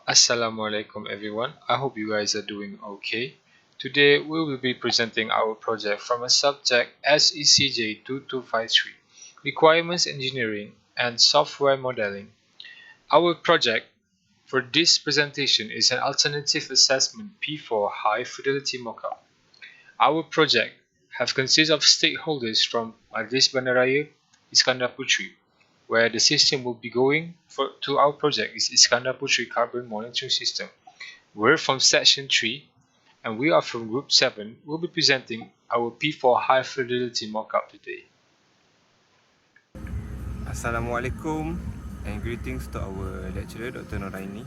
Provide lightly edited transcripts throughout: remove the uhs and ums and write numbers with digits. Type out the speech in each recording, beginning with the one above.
Assalamualaikum everyone. I hope you guys are doing okay. Today we will be presenting our project from a subject SECJ 2253 Requirements Engineering and Software Modeling. Our project for this presentation is an alternative assessment P4 high fidelity mockup. Our project have consist of stakeholders from Majlis Bandaraya Iskandar Puteri, where the system will be going to our project is Iskandar Puteri Carbon Monitoring System. We're from section 3 and we are from group 7. We'll be presenting our P4 high fidelity mockup today. Assalamualaikum and greetings to our lecturer Dr. Noraini.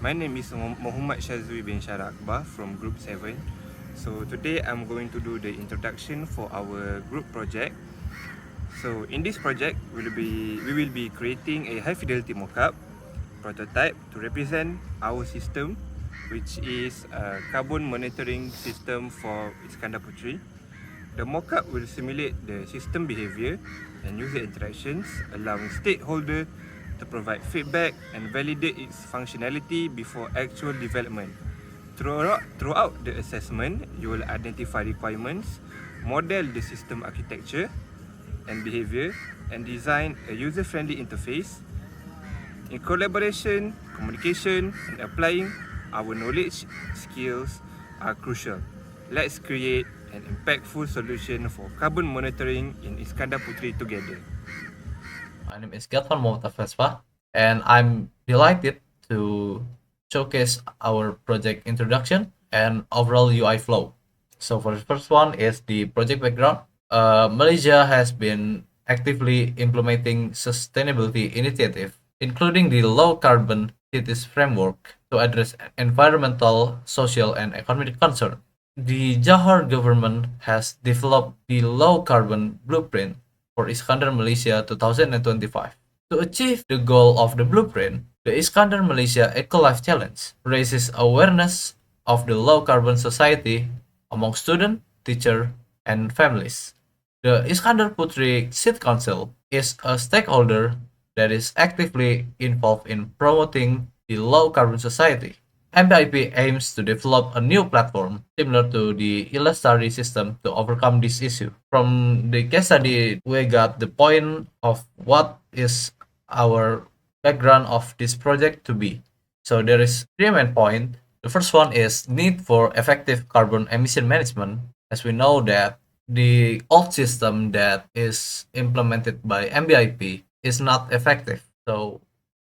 My name is Muhammad Shazwi bin Syara Akbar from group 7. So today I'm going to do the introduction for our group project. So in this project we will be creating a high fidelity mockup prototype to represent our system, which is a carbon monitoring system for Iskandar Puteri. The mockup will simulate the system behavior and user interactions, allowing stakeholders to provide feedback and validate its functionality before actual development. Throughout the assessment, you will identify requirements, model the system architecture and behavior, and design a user-friendly interface. In collaboration, communication, and applying our knowledge skills are crucial. Let's create an impactful solution for carbon monitoring in Iskandar Puteri together. My name is Gatvan Mohtafesfa, and I'm delighted to showcase our project introduction and overall UI flow. So for the first one is the project background. Malaysia has been actively implementing sustainability initiative, including the low carbon cities framework to address environmental, social, and economic concern. The Johor government has developed the low carbon blueprint for Iskandar Malaysia 2025. To achieve the goal of the blueprint, the Iskandar Malaysia Eco-Life Challenge raises awareness of the low carbon society among students, teachers, and families. The Iskandar Puteri City Council is a stakeholder that is actively involved in promoting the low carbon society. MBIP aims to develop a new platform similar to the Illustratory system to overcome this issue. From the case study, we got the point of what is our background of this project to be. So there is three main points. The first one is need for effective carbon emission management, as we know that the old system that is implemented by MBIP is not effective. So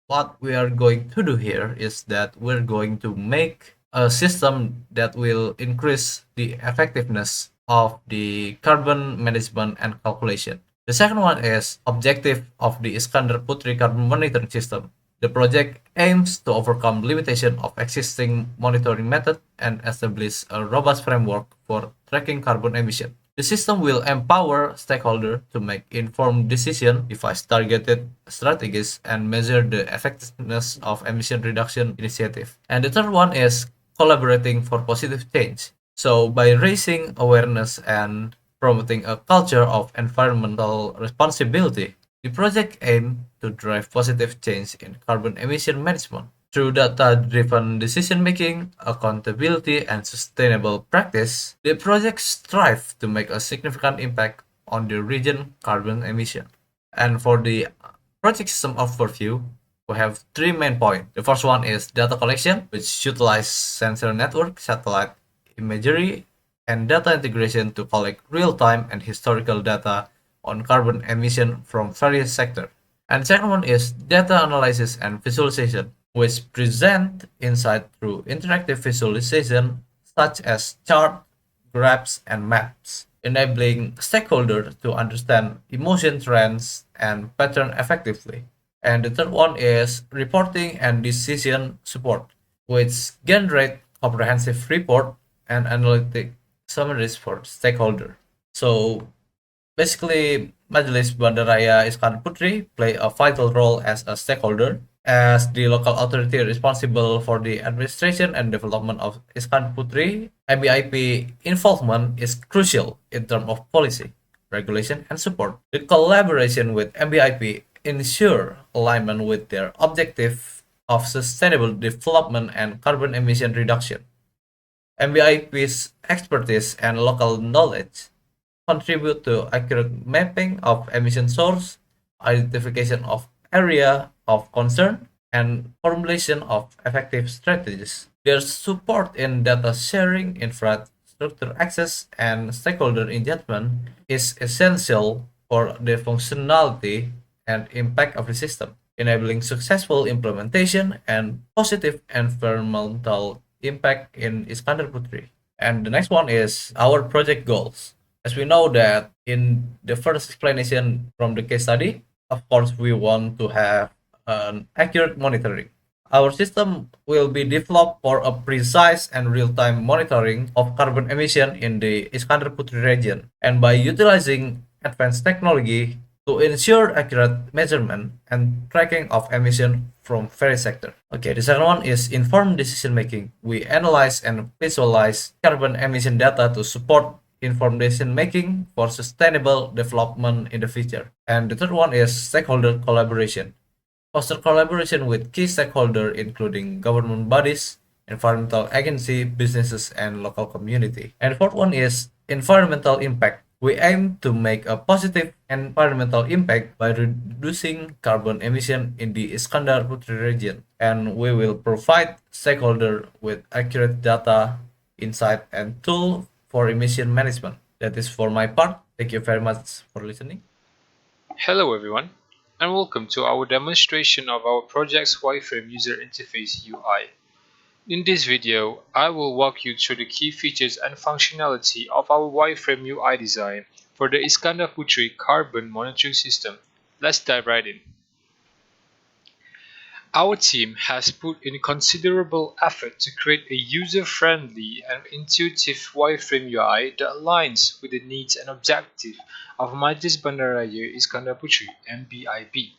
what we are going to do here is that we're going to make a system that will increase the effectiveness of the carbon management and calculation. The second one is objective of the Iskandar Puteri carbon monitoring system. The project aims to overcome limitation of existing monitoring method and establish a robust framework for tracking carbon emission. The system will empower stakeholders to make informed decisions, devise targeted strategies, and measure the effectiveness of emission reduction initiative. And the third one is collaborating for positive change. So by raising awareness and promoting a culture of environmental responsibility, the project aims to drive positive change in carbon emission management. Through data-driven decision-making, accountability, and sustainable practice, the project strives to make a significant impact on the region carbon emission. And for the project system overview, we have three main points. The first one is data collection, which utilizes sensor network, satellite imagery, and data integration to collect real-time and historical data on carbon emission from various sectors. And second one is data analysis and visualization, which present insight through interactive visualization such as chart, graphs, and maps, enabling stakeholders to understand emotion trends and pattern effectively. And the third one is reporting and decision support, which generate comprehensive report and analytic summaries for stakeholder. So basically, Majelis Bandaraya Iskandar Puteri play a vital role as a stakeholder, as the local authority responsible for the administration and development of Iskandar Puteri. MBIP involvement is crucial in terms of policy, regulation, and support. The collaboration with MBIP ensure alignment with their objective of sustainable development and carbon emission reduction. MBIP's expertise and local knowledge contribute to accurate mapping of emission source, identification of area of concern, and formulation of effective strategies. Their support in data sharing, infrastructure access, and stakeholder engagement is essential for the functionality and impact of the system, enabling successful implementation and positive environmental impact in Iskandar Puteri. And the next one is our project goals. As we know that in the first explanation from the case study, of course, we want to have an accurate monitoring. Our system will be developed for a precise and real-time monitoring of carbon emission in the Iskandar Putri region. And by utilizing advanced technology to ensure accurate measurement and tracking of emission from various sectors. Okay, the second one is informed decision making. We analyze and visualize carbon emission data to support informed decision making for sustainable development in the future. And the third one is stakeholder collaboration. Foster collaboration with key stakeholders including government bodies, environmental agency, businesses, and local community. And the fourth one is environmental impact. We aim to make a positive environmental impact by reducing carbon emission in the Iskandar Putri region, and we will provide stakeholders with accurate data, insight, and tool for emission management. That is for my part. Thank you very much for listening. Hello everyone, and welcome to our demonstration of our project's wireframe user interface UI. In this video, I will walk you through the key features and functionality of our wireframe UI design for the Iskandar Putri carbon monitoring system. Let's dive right in. Our team has put in considerable effort to create a user-friendly and intuitive wireframe UI that aligns with the needs and objectives of Majlis Bandaraya Iskandar Putri (MBIP).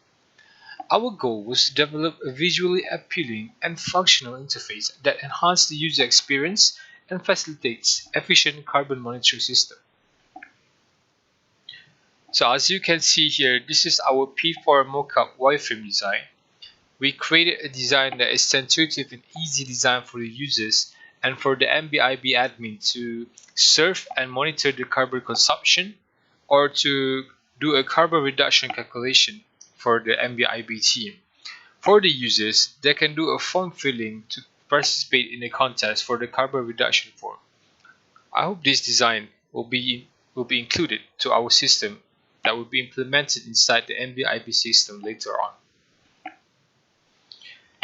Our goal was to develop a visually appealing and functional interface that enhances the user experience and facilitates efficient carbon monitoring system. So as you can see here, this is our P4 mockup wireframe design. We created a design that is intuitive and easy design for the users and for the MBIB admin to serve and monitor the carbon consumption or to do a carbon reduction calculation for the MBIB team. For the users, they can do a form filling to participate in a contest for the carbon reduction form. I hope this design will be included to our system that will be implemented inside the MBIB system later on.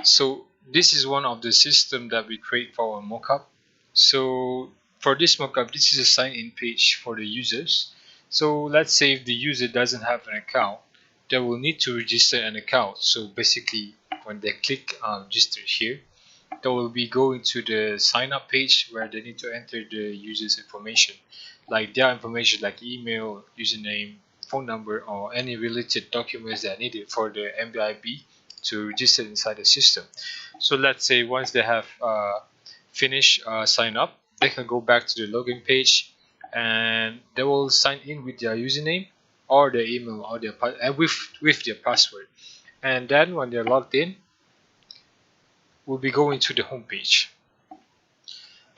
So this is one of the system that we create for our mockup. So for this mockup, this is a sign-in page for the users. So let's say if the user doesn't have an account, they will need to register an account. So basically, when they click register here, they will be going to the sign up page where they need to enter the user's information, like their information like email, username, phone number, or any related documents that are needed for the MBIB to register inside the system. So let's say once they have finished sign up, they can go back to the login page and they will sign in with their username or their email or their with their password. And then when they're logged in, we'll be going to the home page.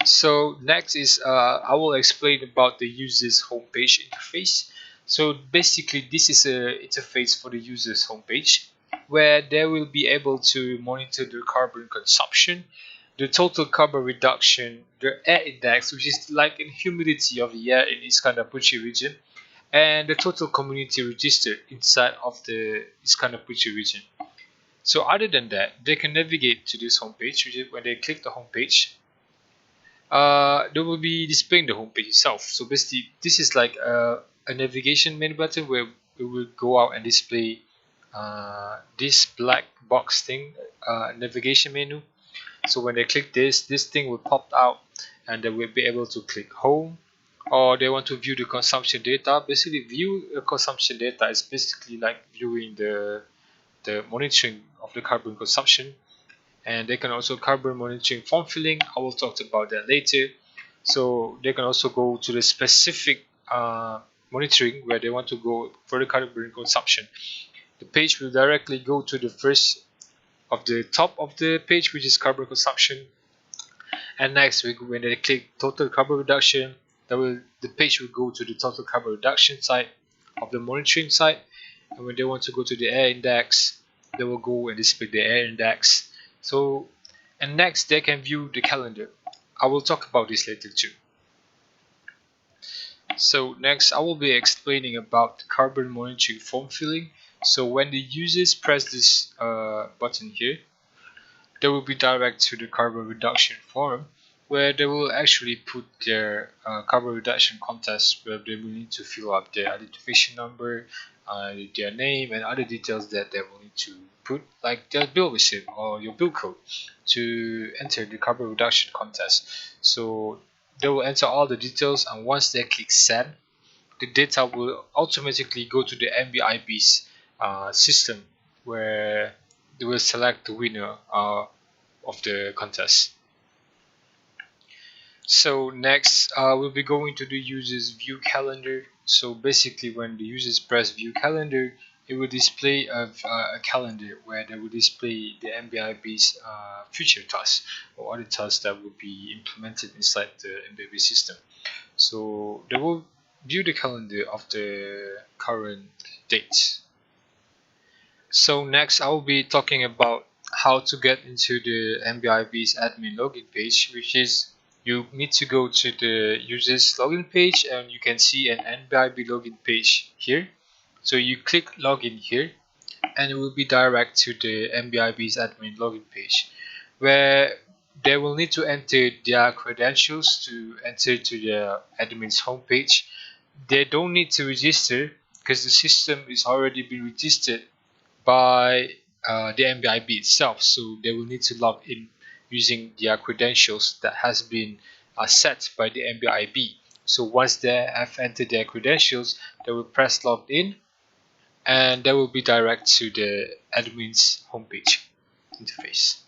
So next is I will explain about the user's homepage interface. So basically this is a interface for the user's homepage where they will be able to monitor their carbon consumption, the total carbon reduction, the air index, which is like in humidity of the air in Iskandar Putri region, and the total community registered inside of the Iskandar Putri region. So other than that, they can navigate to this homepage. When they click the homepage, they will be displaying the homepage itself. So basically, this is like a navigation menu button where we will go out and display this black box thing, navigation menu. So when they click this thing will pop out and they will be able to click home, or they want to view the consumption data. Basically, view consumption data is basically like viewing the monitoring of the carbon consumption, and they can also carbon monitoring form filling. I will talk about that later. So they can also go to the specific monitoring where they want to go for the carbon consumption. The page will directly go to the first of the top of the page, which is carbon consumption. And next, when they click total carbon reduction, the page will go to the total carbon reduction side of the monitoring site. And when they want to go to the air index, they will go and display the air index. And next they can view the calendar. I will talk about this later too. So next I will be explaining about the carbon monitoring form filling. So when the users press this button here, they will be directed to the carbon reduction forum, where they will actually put their carbon reduction contest, where they will need to fill up their identification number, their name, and other details that they will need to put, like their bill receipt or your bill code, to enter the carbon reduction contest. So they will enter all the details, and once they click send, the data will automatically go to the MBIP's system, where they will select the winner of the contest. So next, we'll be going to the user's view calendar. So basically, when the users press view calendar, it will display a calendar where they will display the MBIP's future tasks or other tasks that will be implemented inside the MBIP system. So they will view the calendar of the current dates. So next I will be talking about how to get into the MBIP's admin login page, which is you need to go to the user's login page, and you can see an MBIP login page here. So you click login here, and it will be direct to the MBIP's admin login page, where they will need to enter their credentials to enter to the admin's homepage. They don't need to register because the system is already been registered by the MBIP itself, so they will need to log in using their credentials that has been set by the MBIP. So once they have entered their credentials, they will press logged in, and they will be direct to the admin's homepage interface.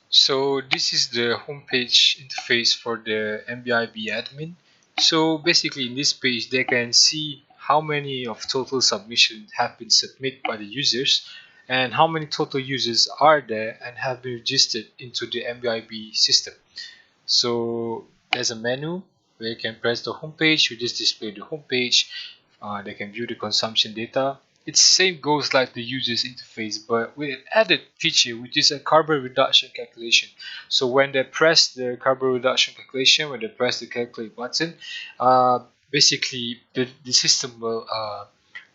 So this is the homepage interface for the MBIP admin. So basically in this page they can see how many of total submissions have been submitted by the users, and how many total users are there and have been registered into the MBIP system. So there's a menu where you can press the home page, you just display the home page. They can view the consumption data. It's same goes like the user's interface, but with an added feature, which is a carbon reduction calculation. So when they press the carbon reduction calculation, when they press the calculate button, basically the system will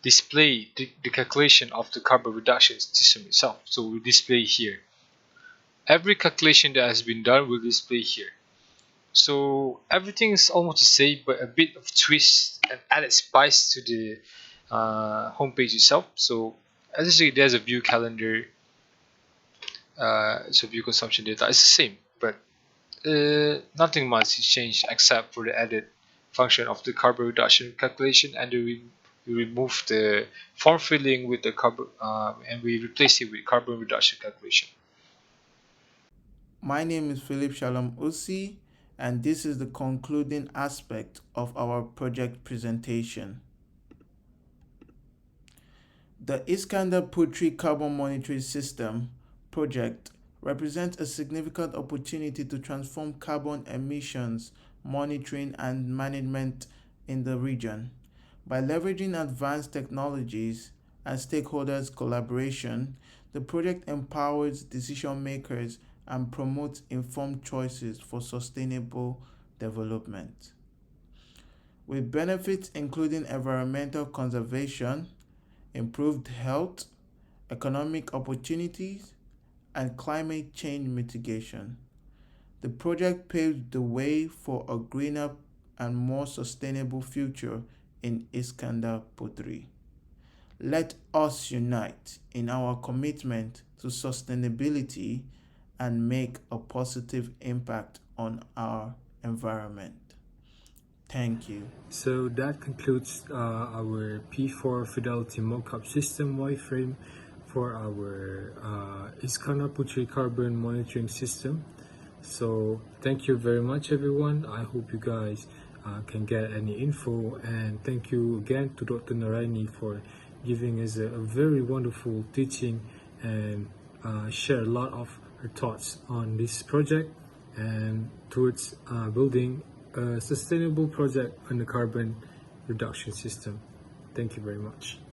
display the calculation of the carbon reduction system itself. So we display here. Every calculation that has been done will display here. So everything is almost the same, but a bit of twist and added spice to the homepage itself. So as you see, there's a view calendar, so view consumption data. It's the same, but nothing much is changed except for the added function of the carbon reduction calculation, and we remove the form filling with the carbon, and we replace it with carbon reduction calculation. My name is Philip Shalom Usi, and this is the concluding aspect of our project presentation. The Iskandar Puteri Carbon Monitoring System project represents a significant opportunity to transform carbon emissions monitoring and management in the region. By leveraging advanced technologies and stakeholders' collaboration, the project empowers decision makers and promotes informed choices for sustainable development. With benefits including environmental conservation, improved health, economic opportunities, and climate change mitigation. The project paved the way for a greener and more sustainable future in Iskandar Puteri. Let us unite in our commitment to sustainability and make a positive impact on our environment. Thank you. So that concludes our P4 Fidelity Mockup System wireframe for our Iskandar Puteri Carbon Monitoring System. So thank you very much everyone. I hope you guys can get any info, and thank you again to Dr. Naraini for giving us a very wonderful teaching and share a lot of her thoughts on this project and towards building a sustainable project on the carbon reduction system. Thank you very much.